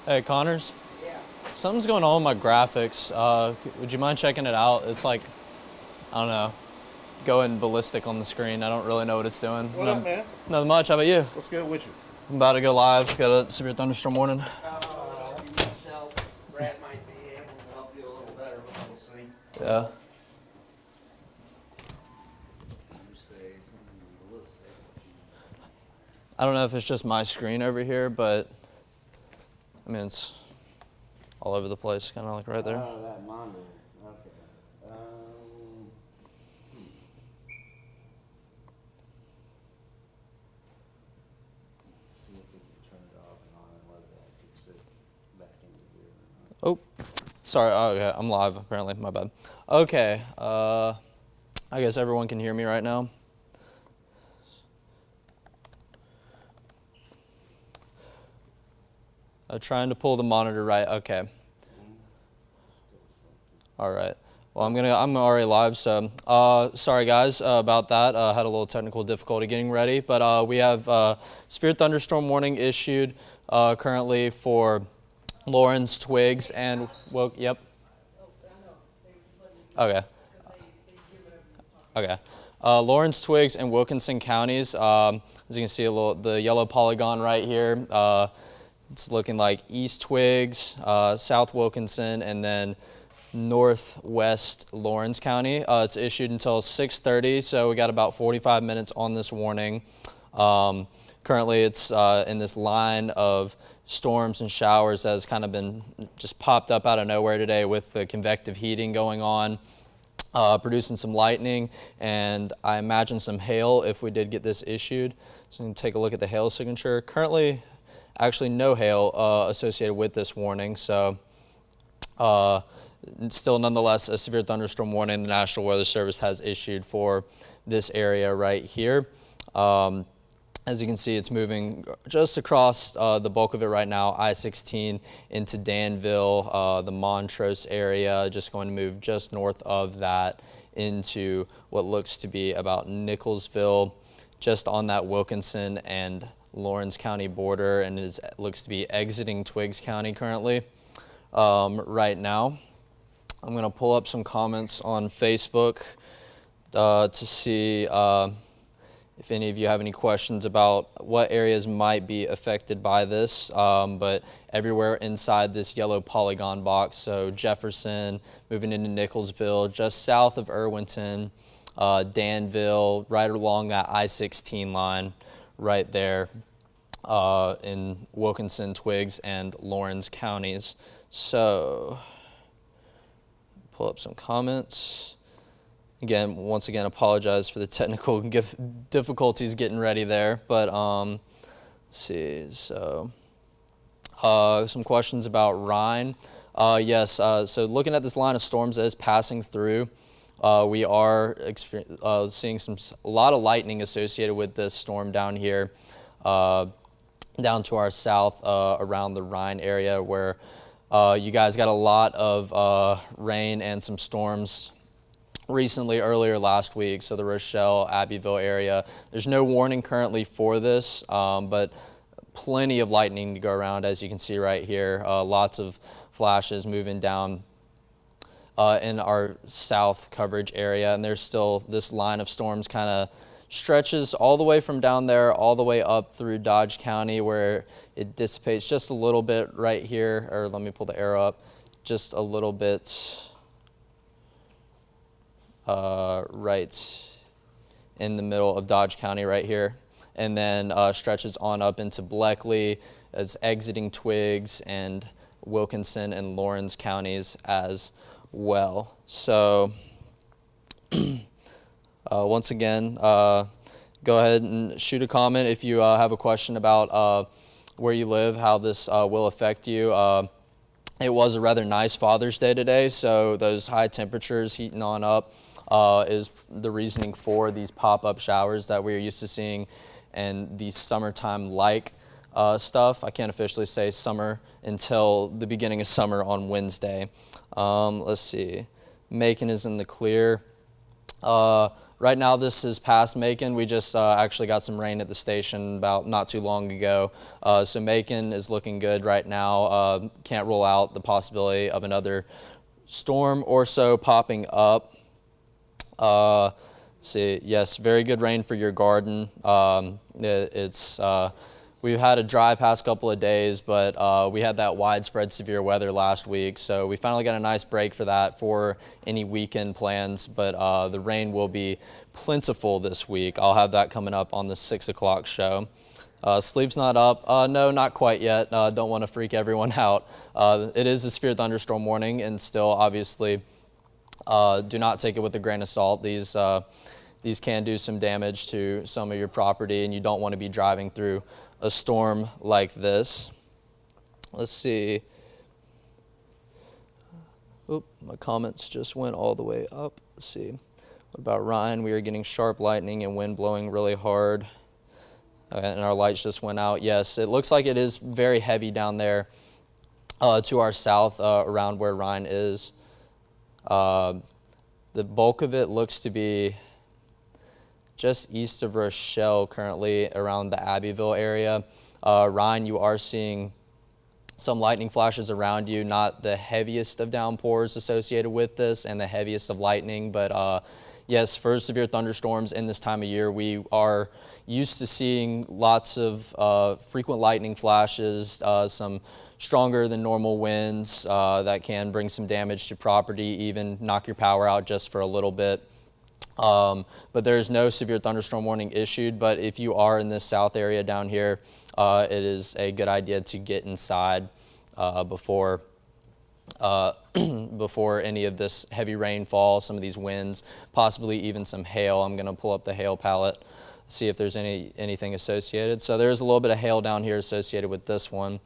Hey, Connors, Yeah. something's going on with my graphics. Would you mind checking it out? It's like, I don't know, going ballistic on the screen. I don't really know what it's doing. What up, man? Nothing much. How about you? What's good with you? I'm about to go live. Got a severe thunderstorm warning. You need help. Brad might be able to help you a little better with this thing. Yeah. I don't know if it's just my screen over here, but I mean, it's all over the place, kind of like right there. Oh, that monitor. Okay. Let's see if we can turn it off and on and whether that kicks it back into gear or not. Oh, sorry. Oh, okay, I'm live, apparently. My bad. Okay. I guess everyone can hear me right now. Trying to pull the monitor right. Okay. All right. Well, I'm already live, so sorry guys about that. Had a little technical difficulty getting ready, but we have severe thunderstorm warning issued currently for Lawrence, Twiggs, and yep. Okay. Okay. Lawrence, Twiggs, and Wilkinson counties. As you can see, the yellow polygon right here. It's looking like East Twiggs, South Wilkinson, and then Northwest Lawrence County. It's issued until 6:30, so we got about 45 minutes on this warning. Currently, it's in this line of storms and showers that has kind of been just popped up out of nowhere today with the convective heating going on, producing some lightning, and I imagine some hail if we did get this issued. So we can take a look at the hail signature. Currently, actually no hail associated with this warning, so still nonetheless a severe thunderstorm warning the National Weather Service has issued for this area right here. As you can see, it's moving just across the bulk of it right now, I-16 into Danville, the Montrose area, just going to move just north of that into what looks to be about Nicholsville, just on that Wilkinson and Lawrence County border, and looks to be exiting Twiggs County currently right now. I'm going to pull up some comments on Facebook to see if any of you have any questions about what areas might be affected by this, but everywhere inside this yellow polygon box, so Jefferson, moving into Nicholsville, just south of Irwinton, Danville, right along that I-16 line right there in Wilkinson, Twiggs, and Lawrence counties. So, pull up some comments. Again, once again, apologize for the technical difficulties getting ready there, but let's see. So, some questions about Rhine. Yes, so looking at this line of storms that is passing through, we are seeing a lot of lightning associated with this storm down here, down to our south around the Rhine area, where you guys got a lot of rain and some storms recently, earlier last week, so the Rochelle, Abbeville area. There's no warning currently for this, but plenty of lightning to go around, as you can see right here. Lots of flashes moving down in our south coverage area, and there's still this line of storms kind of stretches all the way from down there all the way up through Dodge County, where it dissipates just a little bit right here, or let me pull the arrow up, just a little bit right in the middle of Dodge County right here, and then stretches on up into Bleckley, as exiting Twiggs and Wilkinson and Lawrence counties as well. So once again, go ahead and shoot a comment if you have a question about where you live, how this will affect you. It was a rather nice Father's Day today, so those high temperatures heating on up is the reasoning for these pop-up showers that we're used to seeing and the summertime-like stuff. I can't officially say summer until the beginning of summer on Wednesday. Let's see. Macon is in the clear. right now this is past Macon. We just actually got some rain at the station about not too long ago. So Macon is looking good right now. Can't rule out the possibility of another storm or so popping up. See, yes, very good rain for your garden. We've had a dry past couple of days, but we had that widespread severe weather last week, so we finally got a nice break for that for any weekend plans, but the rain will be plentiful this week. I'll have that coming up on the 6 o'clock show. Sleeve's not up. No, not quite yet. Don't want to freak everyone out. It is a severe thunderstorm warning, and still, obviously, do not take it with a grain of salt. These can do some damage to some of your property, and you don't want to be driving through a storm like this. Let's see. Oop, my comments just went all the way up. Let's see. What about Ryan? We are getting sharp lightning and wind blowing really hard. And our lights just went out. Yes, it looks like it is very heavy down there to our south around where Ryan is. The bulk of it looks to be just east of Rochelle currently around the Abbeville area. Ryan, you are seeing some lightning flashes around you, not the heaviest of downpours associated with this and the heaviest of lightning, but yes, for severe thunderstorms in this time of year, we are used to seeing lots of frequent lightning flashes, some stronger than normal winds that can bring some damage to property, even knock your power out just for a little bit. But there's no severe thunderstorm warning issued, but if you are in this south area down here, it is a good idea to get inside before any of this heavy rainfall, some of these winds, possibly even some hail. I'm going to pull up the hail palette, see if there's anything associated. So there's a little bit of hail down here associated with this one.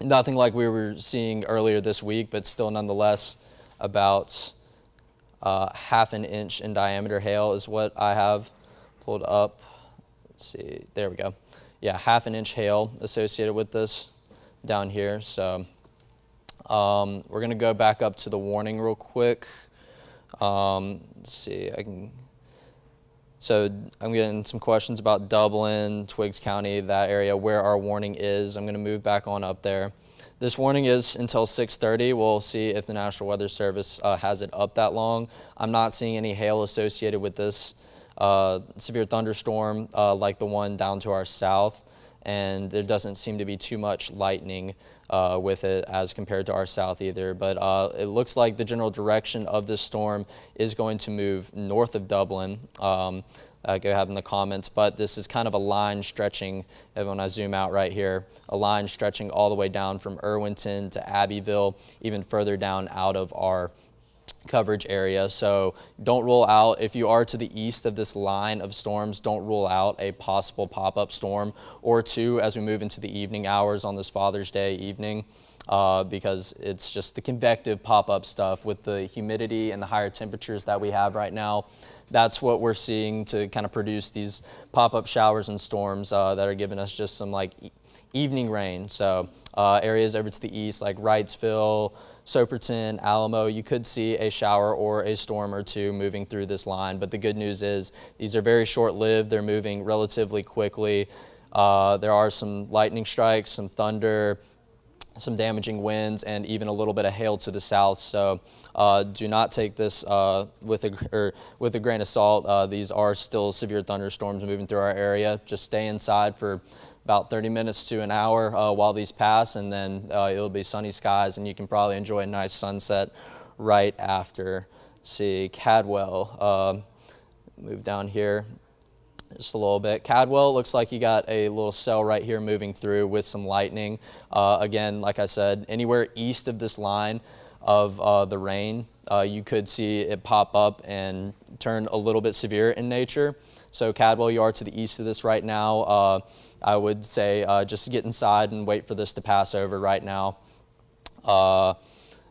Nothing like we were seeing earlier this week, but still nonetheless about half an inch in diameter hail is what I have pulled up. Let's see, there we go. Yeah, half an inch hail associated with this down here. So we're going to go back up to the warning real quick. Let's see, so I'm getting some questions about Dublin, Twiggs County, that area where our warning is. I'm going to move back on up there. This warning is until 6:30. We'll see if the National Weather Service has it up that long. I'm not seeing any hail associated with this severe thunderstorm like the one down to our south, and there doesn't seem to be too much lightning with it as compared to our south either. But it looks like the general direction of this storm is going to move north of Dublin. Go ahead in the comments, but this is kind of a line stretching, when I zoom out right here, a line stretching all the way down from Irwinton to Abbeville, even further down out of our coverage area. So don't rule out, if you are to the east of this line of storms, don't rule out a possible pop-up storm or two as we move into the evening hours on this Father's Day evening. Because it's just the convective pop-up stuff with the humidity and the higher temperatures that we have right now. That's what we're seeing to kind of produce these pop-up showers and storms that are giving us just some like evening rain. So areas over to the east like Wrightsville, Soperton, Alamo, you could see a shower or a storm or two moving through this line. But the good news is these are very short-lived. They're moving relatively quickly. There are some lightning strikes, some thunder, some damaging winds, and even a little bit of hail to the south. So do not take this with a grain of salt. These are still severe thunderstorms moving through our area. Just stay inside for about 30 minutes to an hour while these pass, and then it'll be sunny skies, and you can probably enjoy a nice sunset right after. See, Cadwell, move down here just a little bit. Cadwell looks like you got a little cell right here moving through with some lightning. Again, like I said, anywhere east of this line of the rain, you could see it pop up and turn a little bit severe in nature. So Cadwell, you are to the east of this right now. I would say just get inside and wait for this to pass over right now.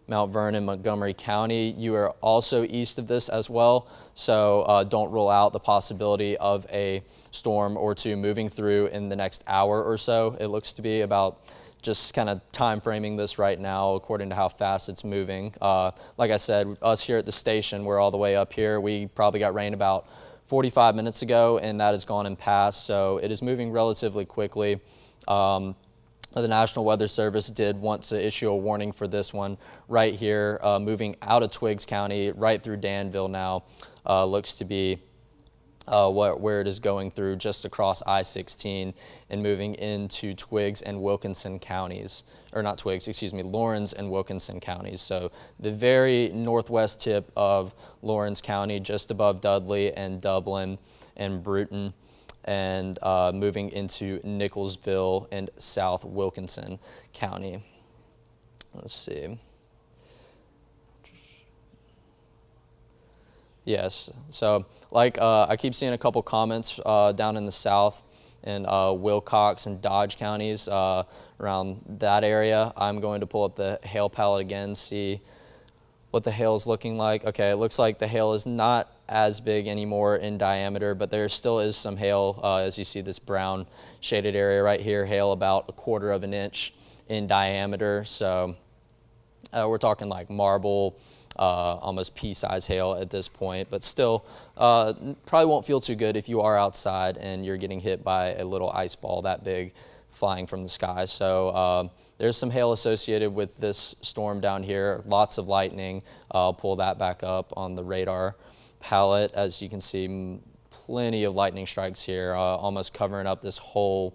Mount Vernon, Montgomery County, you are also east of this as well. So don't rule out the possibility of a storm or two moving through in the next hour or so. It looks to be about just kind of time framing this right now according to how fast it's moving. Like I said, us here at the station, we're all the way up here. We probably got rain about 45 minutes ago, and that has gone and passed, so it is moving relatively quickly. The National Weather Service did want to issue a warning for this one right here, moving out of Twiggs County right through Danville now. Looks to be where it is going through just across I-16 and moving into Twiggs and Wilkinson counties, or not Twiggs, excuse me, Lawrence and Wilkinson counties. So the very northwest tip of Lawrence County, just above Dudley and Dublin and Bruton, and moving into Nicholsville and South Wilkinson County. Let's see. Yes, so like I keep seeing a couple comments down in the south in Wilcox and Dodge counties around that area. I'm going to pull up the hail palette again, see what the hail is looking like. Okay, it looks like the hail is not as big anymore in diameter, but there still is some hail. As you see this brown shaded area right here, hail about 1/4 of an inch in diameter. So we're talking like marble, almost pea-sized hail at this point, but still probably won't feel too good if you are outside and you're getting hit by a little ice ball that big flying from the sky. So there's some hail associated with this storm down here, lots of lightning. I'll pull that back up on the radar palette. As you can see, plenty of lightning strikes here, almost covering up this whole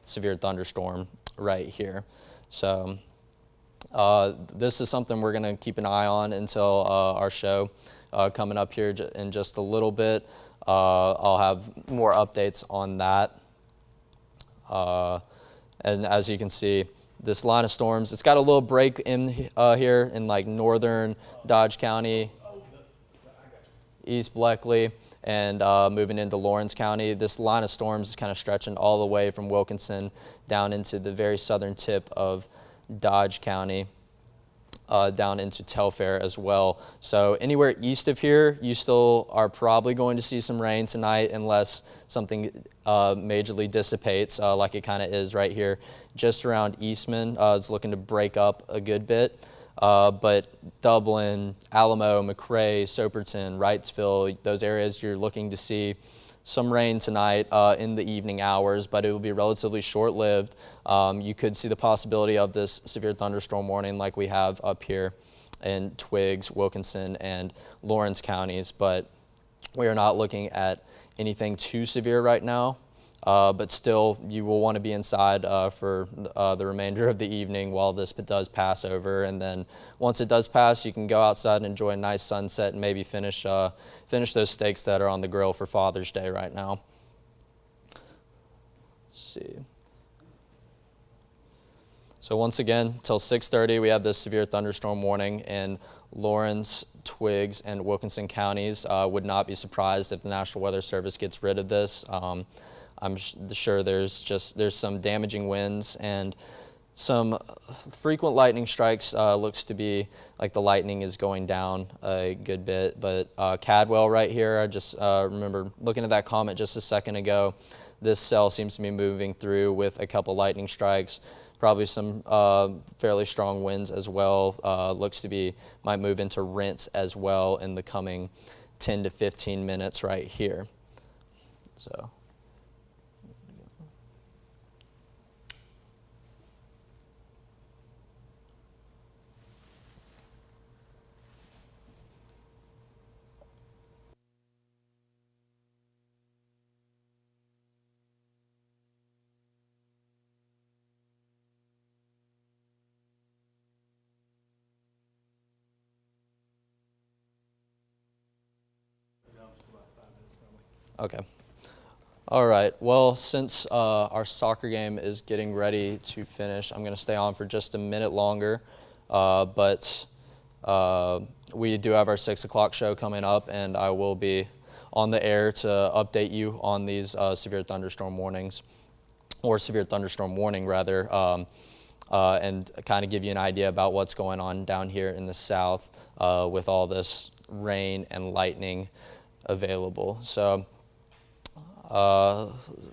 severe thunderstorm right here. So this is something we're going to keep an eye on until our show coming up here in just a little bit. I'll have more updates on that. And as you can see, this line of storms, it's got a little break in here in like northern Dodge County, East Bleckley, and moving into Lawrence County. This line of storms is kind of stretching all the way from Wilkinson down into the very southern tip of Dodge County, down into Telfair as well. So anywhere east of here, you still are probably going to see some rain tonight unless something majorly dissipates, like it kind of is right here. Just around Eastman, it's looking to break up a good bit. But Dublin, Alamo, McRae, Soperton, Wrightsville, those areas you're looking to see some rain tonight in the evening hours, but it will be relatively short-lived. You could see the possibility of this severe thunderstorm warning like we have up here in Twiggs, Wilkinson, and Lawrence counties, but we are not looking at anything too severe right now. But still, you will want to be inside for the remainder of the evening while this does pass over. And then once it does pass, you can go outside and enjoy a nice sunset and maybe finish those steaks that are on the grill for Father's Day right now. Let's see. So once again, till 6:30, we have this severe thunderstorm warning in Lawrence, Twiggs, and Wilkinson counties. Would not be surprised if the National Weather Service gets rid of this. I'm sure there's some damaging winds and some frequent lightning strikes. Looks to be like the lightning is going down a good bit. But Cadwell right here, I just remember looking at that comment just a second ago. This cell seems to be moving through with a couple lightning strikes, probably some fairly strong winds as well. Looks to be might move into Rents as well in the coming 10 to 15 minutes right here. So. Okay. All right. Well, since our soccer game is getting ready to finish, I'm going to stay on for just a minute longer. But we do have our 6 o'clock show coming up, and I will be on the air to update you on these severe thunderstorm warnings, or severe thunderstorm warning rather, and kind of give you an idea about what's going on down here in the south with all this rain and lightning available. So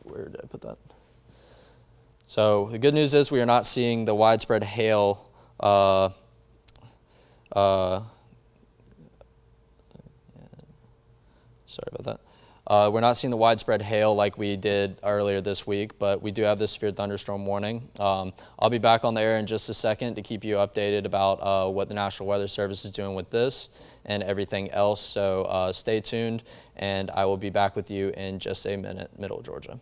where did I put that? So the good news is we are not seeing the widespread hail sorry about that. We're not seeing the widespread hail like we did earlier this week, but we do have this severe thunderstorm warning. I'll be back on the air in just a second to keep you updated about what the National Weather Service is doing with this and everything else. So stay tuned, and I will be back with you in just a minute, Middle Georgia.